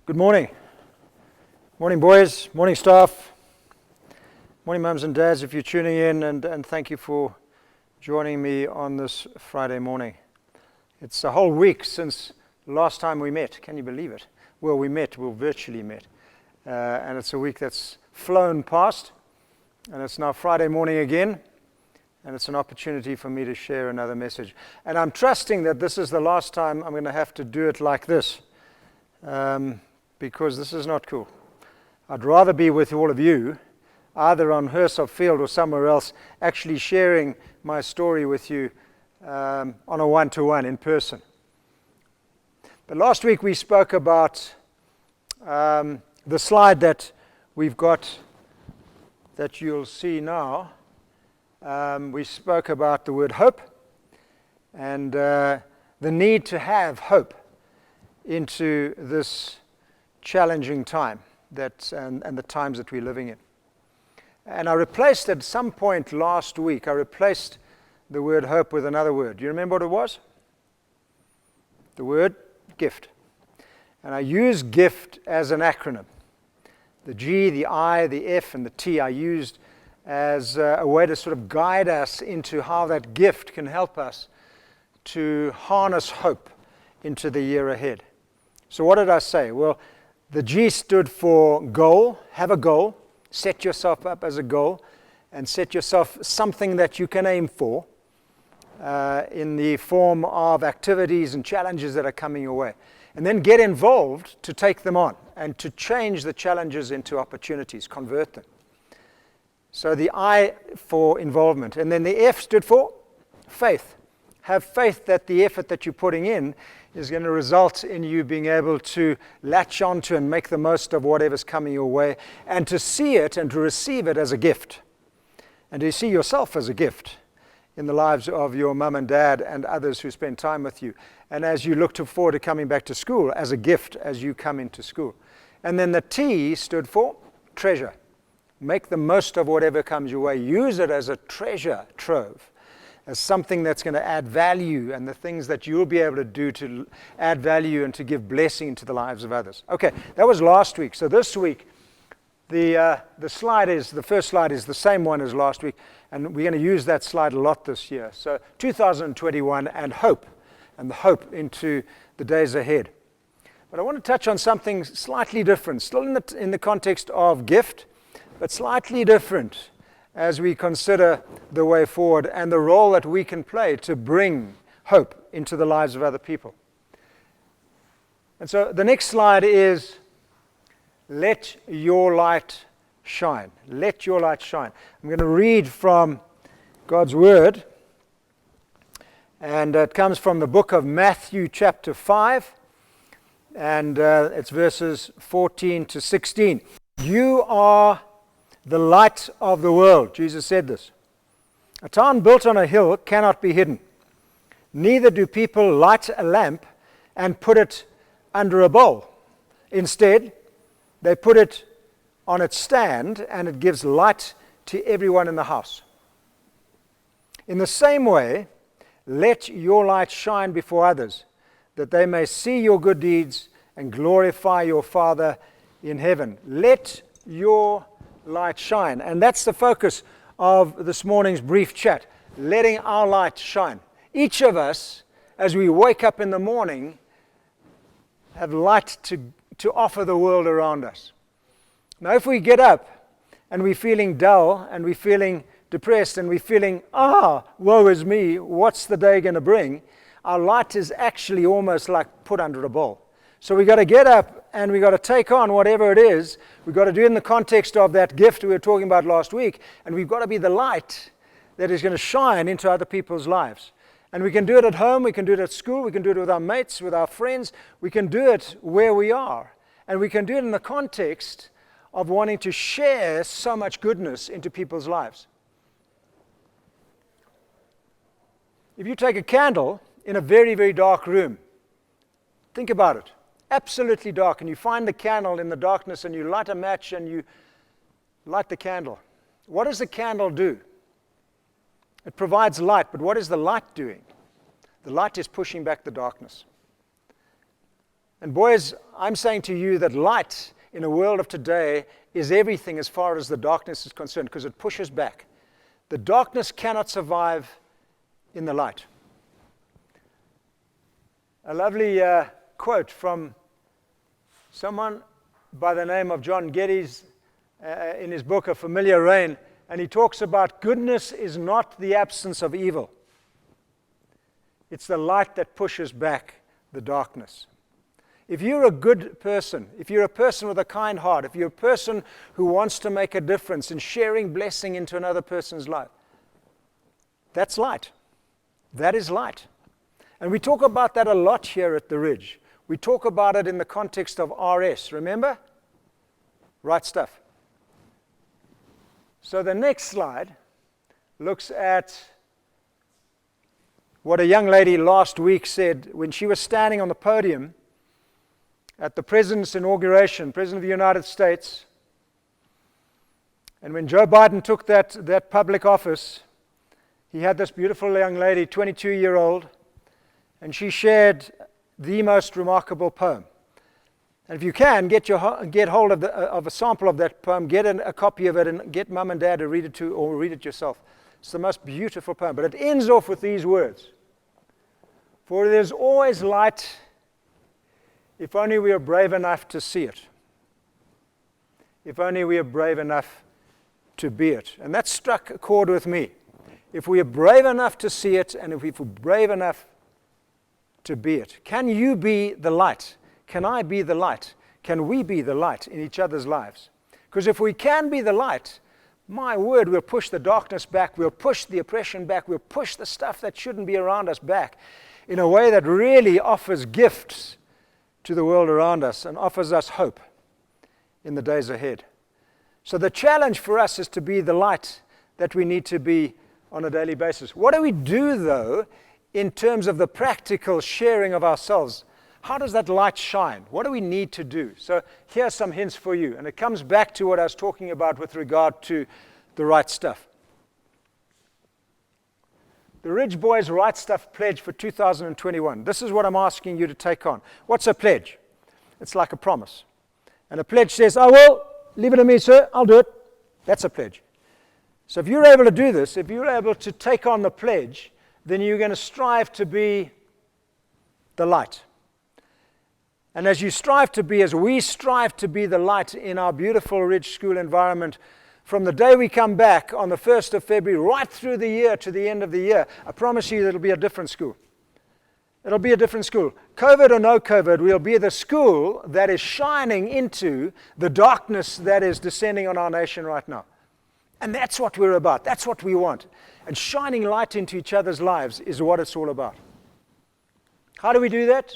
Good morning. Morning, boys. Morning, staff. Morning, mums and dads, if you're tuning in, and thank you for joining me on this Friday morning. It's a whole week since last time we met. Can you believe it? Well, we virtually met. And it's a week that's flown past, and it's now Friday morning again, and it's an opportunity for me to share another message. And I'm trusting that this is the last time I'm going to have to do it like this. Because this is not cool. I'd rather be with all of you, either on Hersop Field or somewhere else, actually sharing my story with you on a one-to-one in person. But last week we spoke about the slide that we've got that you'll see now. We spoke about the word hope and the need to have hope into this challenging time and the times that we're living in. And I replaced at some point last week, the word hope with another word. Do you remember what it was? The word gift. And I use gift as an acronym. The G, the I, the F, and the T I used as a way to sort of guide us into how that gift can help us to harness hope into the year ahead. So what did I say? Well, the G stood for goal. Have a goal. Set yourself up as a goal and set yourself something that you can aim for in the form of activities and challenges that are coming your way. And then get involved to take them on and to change the challenges into opportunities, convert them. So the I for involvement. And then the F stood for faith. Have faith that the effort that you're putting in is going to result in you being able to latch onto and make the most of whatever's coming your way, and to see it and to receive it as a gift, and to see yourself as a gift in the lives of your mum and dad and others who spend time with you, and as you look forward to coming back to school, as a gift as you come into school. And then the T stood for treasure. Make the most of whatever comes your way. Use it as a treasure trove, as something that's going to add value, and the things that you'll be able to do to add value and to give blessing to the lives of others. Okay, that was last week. So this week, the first slide is the same one as last week, and we're going to use that slide a lot this year. So 2021 and the hope into the days ahead. But I want to touch on something slightly different, still in the context of gift, but slightly different, as we consider the way forward and the role that we can play to bring hope into the lives of other people. And so the next slide is, let your light shine. Let your light shine. I'm going to read from God's Word, and it comes from the book of Matthew chapter 5, and it's verses 14 to 16. You are the light of the world. Jesus said this. A town built on a hill cannot be hidden. Neither do people light a lamp and put it under a bowl. Instead, they put it on its stand, and it gives light to everyone in the house. In the same way, let your light shine before others, that they may see your good deeds and glorify your Father in heaven. Let your light shine. And that's the focus of this morning's brief chat, letting our light shine. Each of us, as we wake up in the morning, have light to offer the world around us. Now, if we get up and we're feeling dull and we're feeling depressed and we're feeling, woe is me, what's the day going to bring? Our light is actually almost like put under a bowl. So we've got to get up and we've got to take on whatever it is. We've got to do it in the context of that gift we were talking about last week. And we've got to be the light that is going to shine into other people's lives. And we can do it at home, we can do it at school, we can do it with our mates, with our friends. We can do it where we are. And we can do it in the context of wanting to share so much goodness into people's lives. If you take a candle in a very, very dark room, think about it. Absolutely dark, and you find the candle in the darkness and you light a match and you light the candle. What does the candle do? It provides light, but what is the light doing? The light is pushing back the darkness. And boys, I'm saying to you that light in a world of today is everything as far as the darkness is concerned, because it pushes back. The darkness cannot survive in the light. A lovely quote from someone by the name of John Geddes in his book, A Familiar Rain, and he talks about goodness is not the absence of evil. It's the light that pushes back the darkness. If you're a good person, if you're a person with a kind heart, if you're a person who wants to make a difference in sharing blessing into another person's life, that's light. That is light. And we talk about that a lot here at the Ridge. We talk about it in the context of RS, remember? Right stuff. So the next slide looks at what a young lady last week said when she was standing on the podium at the President's inauguration, President of the United States. And when Joe Biden took that public office, he had this beautiful young lady, 22-year-old, and she shared the most remarkable poem. And if you can, get hold of a sample of that poem, get a copy of it, and get mum and dad to read it to, or read it yourself. It's the most beautiful poem. But it ends off with these words: "For there's always light if only we are brave enough to see it. If only we are brave enough to be it." And that struck a chord with me. If we are brave enough to see it, and if we're brave enough to be it. Can you be the light? Can I be the light? Can we be the light in each other's lives? Because if we can be the light, my word, we'll push the darkness back, we'll push the oppression back, we'll push the stuff that shouldn't be around us back in a way that really offers gifts to the world around us and offers us hope in the days ahead. So the challenge for us is to be the light that we need to be on a daily basis. What do we do, though, in terms of the practical sharing of ourselves? How does that light shine? What do we need to do? So here are some hints for you, and it comes back to what I was talking about with regard to the right stuff. The Ridge Boys Right Stuff Pledge for 2021. This is what I'm asking you to take on. What's a pledge? It's like a promise. And a pledge says, "I will, leave it to me, sir, I'll do it." That's a pledge. So if you're able to do this, if you're able to take on the pledge, then you're going to strive to be the light. And as you strive to be, as we strive to be the light in our beautiful Ridge School environment, from the day we come back on the 1st of February, right through the year to the end of the year, I promise you that it'll be a different school. It'll be a different school. COVID or no COVID, we'll be the school that is shining into the darkness that is descending on our nation right now. And that's what we're about. That's what we want. And shining light into each other's lives is what it's all about. How do we do that?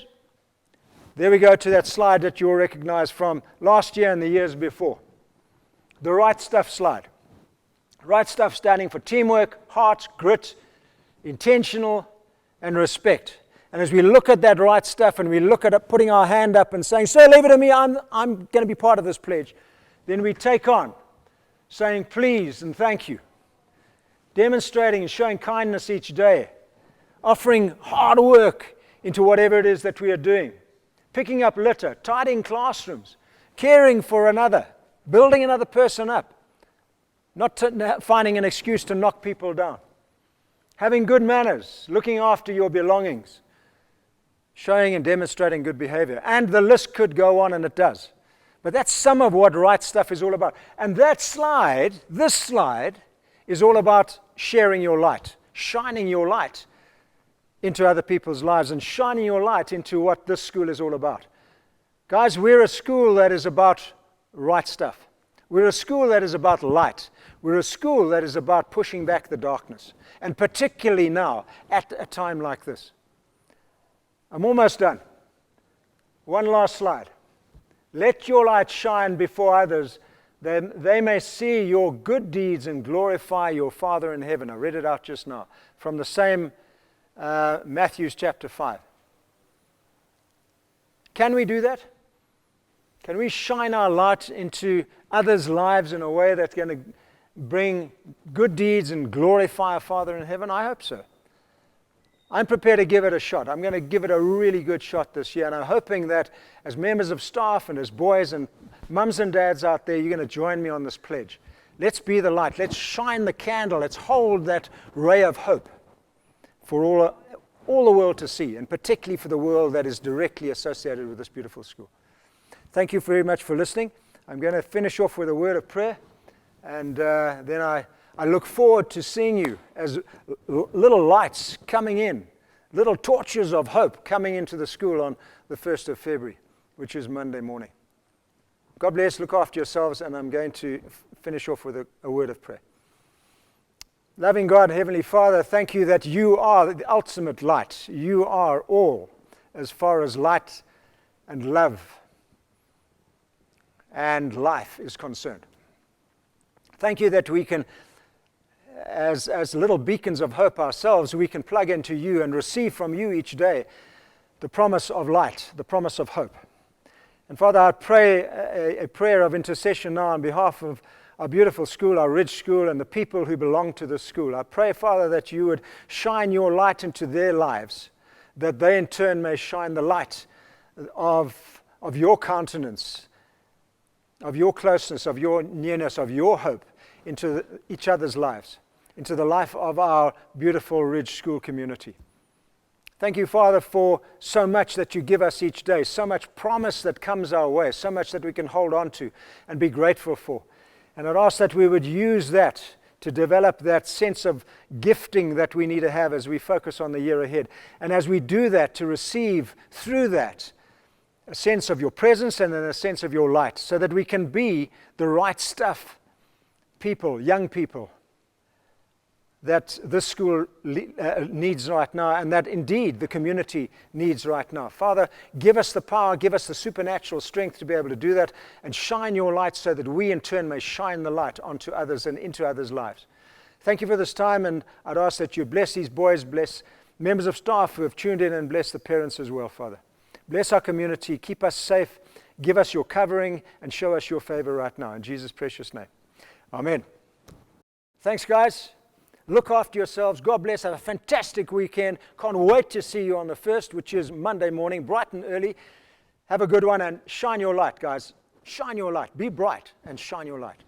There we go to that slide that you'll recognize from last year and the years before. The right stuff slide. Right stuff standing for teamwork, heart, grit, intentional, and respect. And as we look at that right stuff and we look at it, putting our hand up and saying, "Sir, leave it to me, I'm going to be part of this pledge," then we take on saying please and thank you, demonstrating and showing kindness each day, offering hard work into whatever it is that we are doing, picking up litter, tidying classrooms, caring for another, building another person up, not finding an excuse to knock people down, having good manners, looking after your belongings, showing and demonstrating good behavior. And the list could go on, and it does. But that's some of what right stuff is all about. And that slide, this slide, is all about sharing your light, shining your light into other people's lives and shining your light into what this school is all about. Guys, we're a school that is about right stuff. We're a school that is about light. We're a school that is about pushing back the darkness, and particularly now, at a time like this. I'm almost done. One last slide. Let your light shine before others, that they may see your good deeds and glorify your Father in heaven. I read it out just now from the same Matthew chapter 5. Can we do that? Can we shine our light into others' lives in a way that's going to bring good deeds and glorify our Father in heaven? I hope so. I'm prepared to give it a shot. I'm going to give it a really good shot this year, and I'm hoping that as members of staff and as boys and mums and dads out there, you're going to join me on this pledge. Let's be the light. Let's shine the candle. Let's hold that ray of hope for all the world to see, and particularly for the world that is directly associated with this beautiful school. Thank you very much for listening. I'm going to finish off with a word of prayer, and then I look forward to seeing you as little lights coming in, little torches of hope coming into the school on the 1st of February, which is Monday morning. God bless, look after yourselves, and I'm going to finish off with a word of prayer. Loving God, Heavenly Father, thank you that you are the ultimate light. You are all as far as light and love and life is concerned. Thank you that we can, as little beacons of hope ourselves, we can plug into you and receive from you each day the promise of light, the promise of hope. And Father, I pray a prayer of intercession now on behalf of our beautiful school, our rich school, and the people who belong to this school. I pray, Father, that you would shine your light into their lives, that they in turn may shine the light of your countenance, of your closeness, of your nearness, of your hope into each other's lives, into the life of our beautiful Ridge School community. Thank you, Father, for so much that you give us each day, so much promise that comes our way, so much that we can hold on to and be grateful for. And I'd ask that we would use that to develop that sense of gifting that we need to have as we focus on the year ahead. And as we do that, to receive through that a sense of your presence and then a sense of your light, so that we can be the right stuff people, young people, that this school needs right now, and that indeed the community needs right now. Father, give us the power, give us the supernatural strength to be able to do that, and shine your light so that we in turn may shine the light onto others and into others' lives. Thank you for this time, and I'd ask that you bless these boys, bless members of staff who have tuned in, and bless the parents as well, Father. Bless our community, keep us safe, give us your covering, and show us your favor right now. In Jesus' precious name. Amen. Thanks, guys. Look after yourselves. God bless. Have a fantastic weekend. Can't wait to see you on the 1st, which is Monday morning, bright and early. Have a good one and shine your light, guys. Shine your light. Be bright and shine your light.